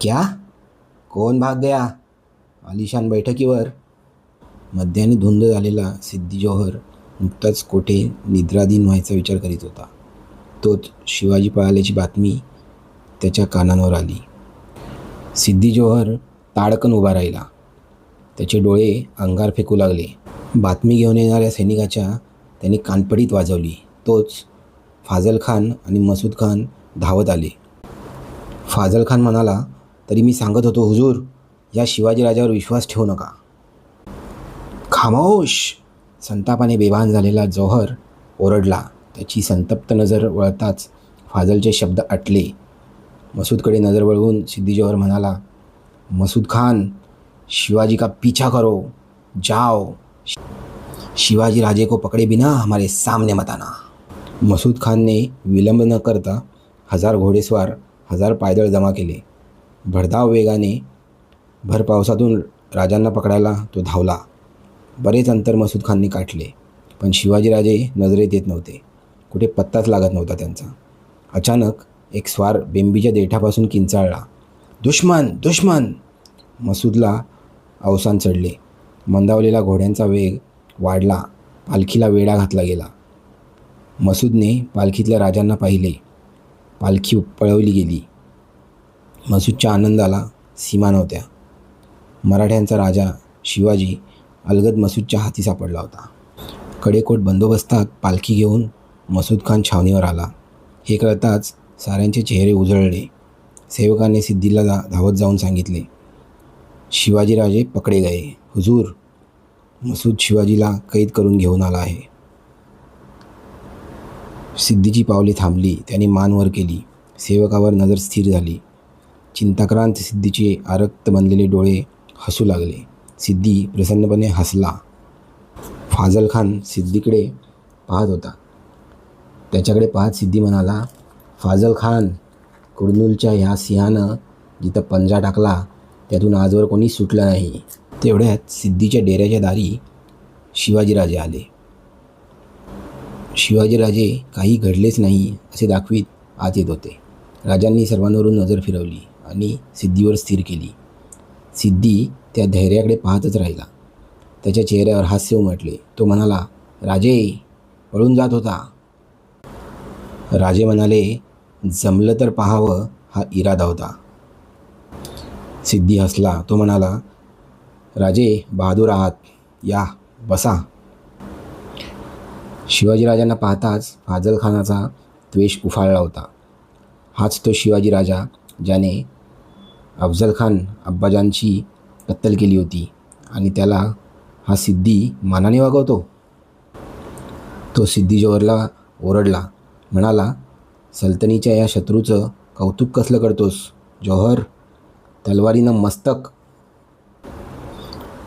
क्या? कोण भाग गया? आलिशान बैठकीवर मध्याने धुंद झालेला सिद्धी जोहर नुकताच कोठे निद्राधीन व्हायचा विचार करीत होता. तोच शिवाजी पळाल्याची बातमी त्याच्या कानांवर आली. सिद्धी जोहर ताडकन उभा राहिला. त्याचे डोळे अंगार फेकू लागले. बातमी घेऊन येणाऱ्या सैनिकाच्या त्यांनी कानपडीत वाजवली. तोच फाजल खान आणि मसूद खान धावत आले. फाजल खान म्हणाला, तरी मी सांगत होतो हुजूर, या शिवाजीराजावर विश्वास ठेवू नका. खामोश! संतापाने बेभान झालेला जोहर ओरडला. त्याची संतप्त नजर वळताच फाजलचे शब्द आटले. मसूदकडे नजर वळवून सिद्धी जोहर म्हणाला, मसूद खान, शिवाजी का पीछा करो, जाओ. शिवाजी राजे को पकड़े बिना हमारे सामने मत आना. मसूद खानने विलंब न करता 1000 घोडेस्वार 1000 पायदळ जमा केले. भरधाव वेगाने भर पावसातून राजांना पकडायला तो धावला. बरेच अंतर मसूद खानने काढले, पण शिवाजीराजे नजरेत येत नव्हते. कुठे पत्ताच लागत नव्हता त्यांचा. अचानक एक स्वार बेंबीच्या देठापासून किंचाळला, दुश्मन दुश्मन. मसूदला अवसान चढले. मंदावलेला घोड्यांचा वेग वाढला. पालखीला वेढा घातला गेला. मसूदने पालखीतल्या राजांना पाहिले. पालखी पळवली गेली. मसूदच्या आनंदाला सीमा नव्हत्या. मराठ्यांचा राजा शिवाजी अलगद मसूदच्या हाती सापडला होता. कडेकोट बंदोबस्तात पालखी घेऊन मसूद खान छावणीवर आला. हे कळताच साऱ्यांचे चेहरे उजळले. सेवकाने सिद्धीला धावत जाऊन सांगितले, शिवाजीराजे पकडे गए हुजूर. मसूद शिवाजीला कैद करून घेऊन आला आहे. सिद्धीची पावले थांबली. त्यांनी मान वर केली. सेवकावर नजर स्थिर झाली. चिंताक्रांत सिद्धीचे आरक्त बनलेले डोळे हसू लागले. सिद्धी प्रसन्नपणे हसला. फाजल खान सिद्धीकडे पाहत होता. त्याच्याकडे पाहत सिद्धी म्हणाला, फाजल खान, कुर्नूलच्या ह्या सिंहानं जिथं पंजा टाकला त्यातून आजवर कोणी सुटलं नाही. तेवढ्यात सिद्धीच्या डेऱ्याच्या दारी शिवाजीराजे आले. शिवाजीराजे काही घडलेच नाही असे दाखवीत आत येत होते. राजांनी सर्वांवरून नजर फिरवली आणि सिद्धीवर स्थिर केली. सिद्धी त्या धैर्याकडे पाहतच राहिला. त्याच्या चेहऱ्यावर हास्य उमटले. तो म्हणाला, राजे, पळून जात होता. राजे म्हणाले, जमलं तर पाहावं हा इरादा होता. सिद्धी हसला. तो म्हणाला, राजे बहादूर आहात, या बसा. शिवाजीराजांना पाहताच फाजल खानाचा द्वेष उफाळला होता. हाच तो शिवाजी राजा ज्याने अफजल खान अब्बाजानची कत्तल केली होती आणि त्याला हा सिद्धी मानाने वागवतो. तो सिद्धी जोहरला ओरडला. म्हणाला, सल्तनीच्या या शत्रूचं कौतुक कसलं करतोस जोहर? तलवारीनं मस्तक.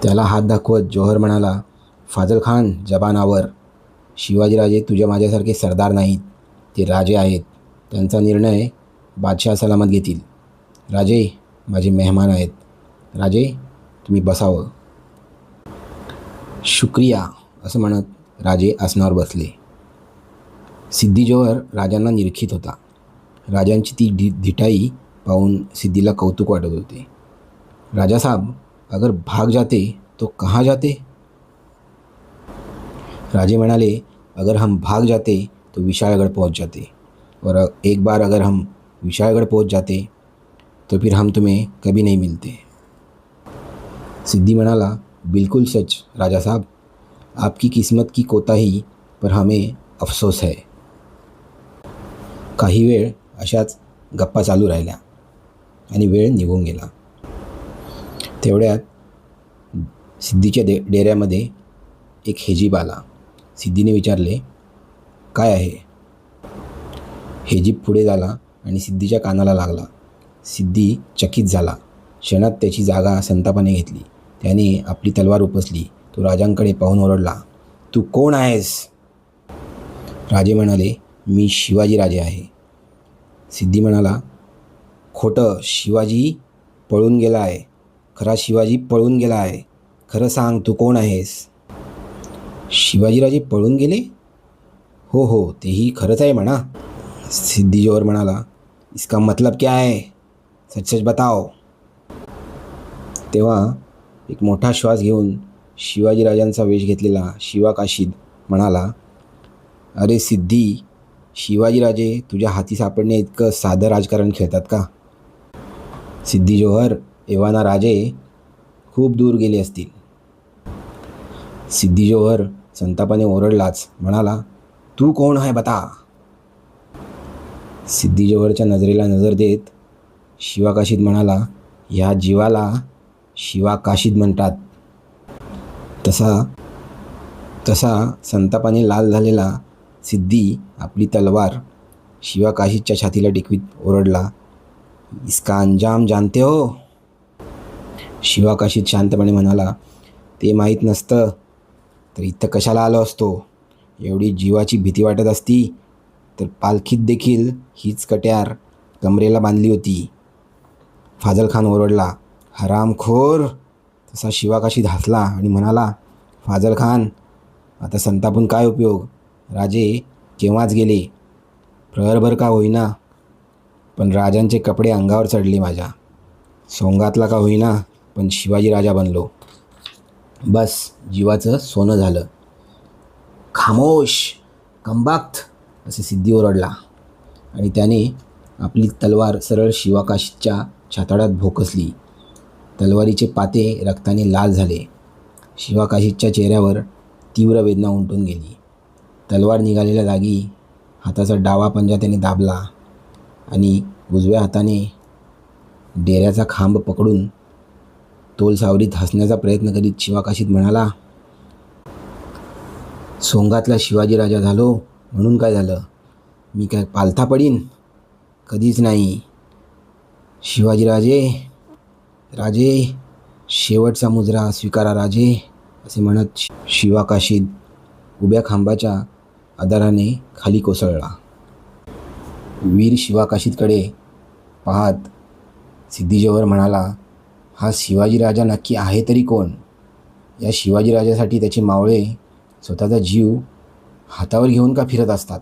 त्याला हात दाखवत जोहर म्हणाला, फाजल खान जबानावर. शिवाजीराजे तुझ्या माझ्यासारखे सरदार नाहीत. ते राजे आहेत. त्यांचा निर्णय बादशाह सलामत घेतील. राजे माझे मेहमान आहेत. राजे तुम्ही बसावं. शुक्रिया असं म्हणत राजे आसनावर बसले. सिद्धी जोहर राजांना निरखित होता. राजांची ती धिटाई पाहून सिद्धीला कौतुक वाटत होते. राजा साहब, अगर भाग जाते तो कहाँ जाते? राजे म्हणाले, अगर हम भाग जाते तो विशाळगढ़ पहुंच जाते, और एक बार अगर हम विशाळगढ़ पहुंच जाते तो फिर हम तुम्हें कभी नहीं मिलते. सिद्धी म्हणाला, बिल्कुल सच राजा साहब, आपकी किस्मत की कोताही पर हमें अफसोस है. काही वेळ अशाच गप्पा चालू राहिल्या आणि वेळ निघून गेला. तेवढ्यात सिद्धीच्या डेऱ्यामध्ये एक हेजीब आला. सिद्धीने विचारले, काय आहे? हेजीब पुढे झाला आणि सिद्धीच्या कानाला लागला. सिद्धी चकित झाला. क्षणात त्याची जागा संतापाने घेतली. त्याने आपली तलवार उपसली. तो राजांकडे पाहून ओरडला, तू कोण आहेस? राजे म्हणाले, मी शिवाजीराजे आहे. सिद्धी म्हणाला, खोटं, शिवाजी पळून गेला आहे. खरा शिवाजी पळून गेला आहे. खरं सांग, तू कोण आहेस? शिवाजीराजे पळून गेले? हो हो, तेही खरंच आहे म्हणा. सिद्धी जोहर म्हणाला, इसका मतलब क्या है? सच सच बताओ. तेव्हा एक मोठा श्वास घेऊन शिवाजीराजांचा वेश घेतलेला शिवा काशीद म्हणाला, अरे सिद्धी, शिवाजीराजे तुझ्या हाती सापडणे इतकं साधं राजकारण खेळतात का? सिद्धी जोहर एव्हाना राजे खूप दूर गेले असतील. सिद्धी जोहर संतापाने ओरडलाच, म्हणाला, तू कोण आहे बता? सिद्धी जोहरच्या नजरेला नजर देत शिवा काशीद म्हणाला, ह्या जीवाला शिवा काशीद म्हणतात. तसा तसा संतापाने लाल झालेला सिद्धी आपली तलवार शिवा काशीदच्या छातीला टेकवीत ओरडला, इसका अंजाम जानते हो? शिवा काशीद शांतपणे म्हणाला, ते माहीत नसतं तर इथं कशाला आलो असतो. एवढी जीवाची भीती वाटत असती तर पालखीत देखील हीच कट्यार कमरेला बांधली होती. फाजल खान ओरडला, हरामखोर. तसा शिवा काशीद हसला आणि म्हणाला, फाजल खान, आता संतापून काय उपयोग? राजे केव्हाच गेले, प्रहरभर का होईना, पण राजांचे कपडे अंगावर चढले माझ्या. सोंगातला का होईना, पण शिवाजी राजा बनलो. बस जीवाचं सोनं झालं. खामोश, कंबाख्त, असे सिद्धी ओरडला आणि त्याने आपली तलवार सरळ शिवा काशीदच्या छाताडात भोकसली. तलवारीचे पाते रक्ताने लाल झाले. शिवा काशीदच्या चेहऱ्यावर तीव्र वेदना उमटून गेली. तलवार निघालेल्या जागी हाताचा डावा पंजा त्याने दाबला आणि उजव्या हाताने डेऱ्याचा खांब पकडून तोल सावरीत हसण्याचा प्रयत्न करीत शिवा काशीद म्हणाला, सोंगातला शिवाजी राजा झालो म्हणून काय झालं? मी काय पालथा पडीन? कधीच नाही. शिवाजीराजे, राजे, शेवटचा मुजरा स्वीकारा राजे, असे म्हणत शिवा काशीद उभ्या खांबाच्या आधाराने खाली कोसळला. वीर शिवा काशीदकडे पाहत सिद्धी जोहर म्हणाला, हा शिवाजीराजा नक्की आहे तरी कोण? या शिवाजीराजासाठी त्याचे मावळे स्वतःचा जीव हातावर घेऊन का फिरत असतात?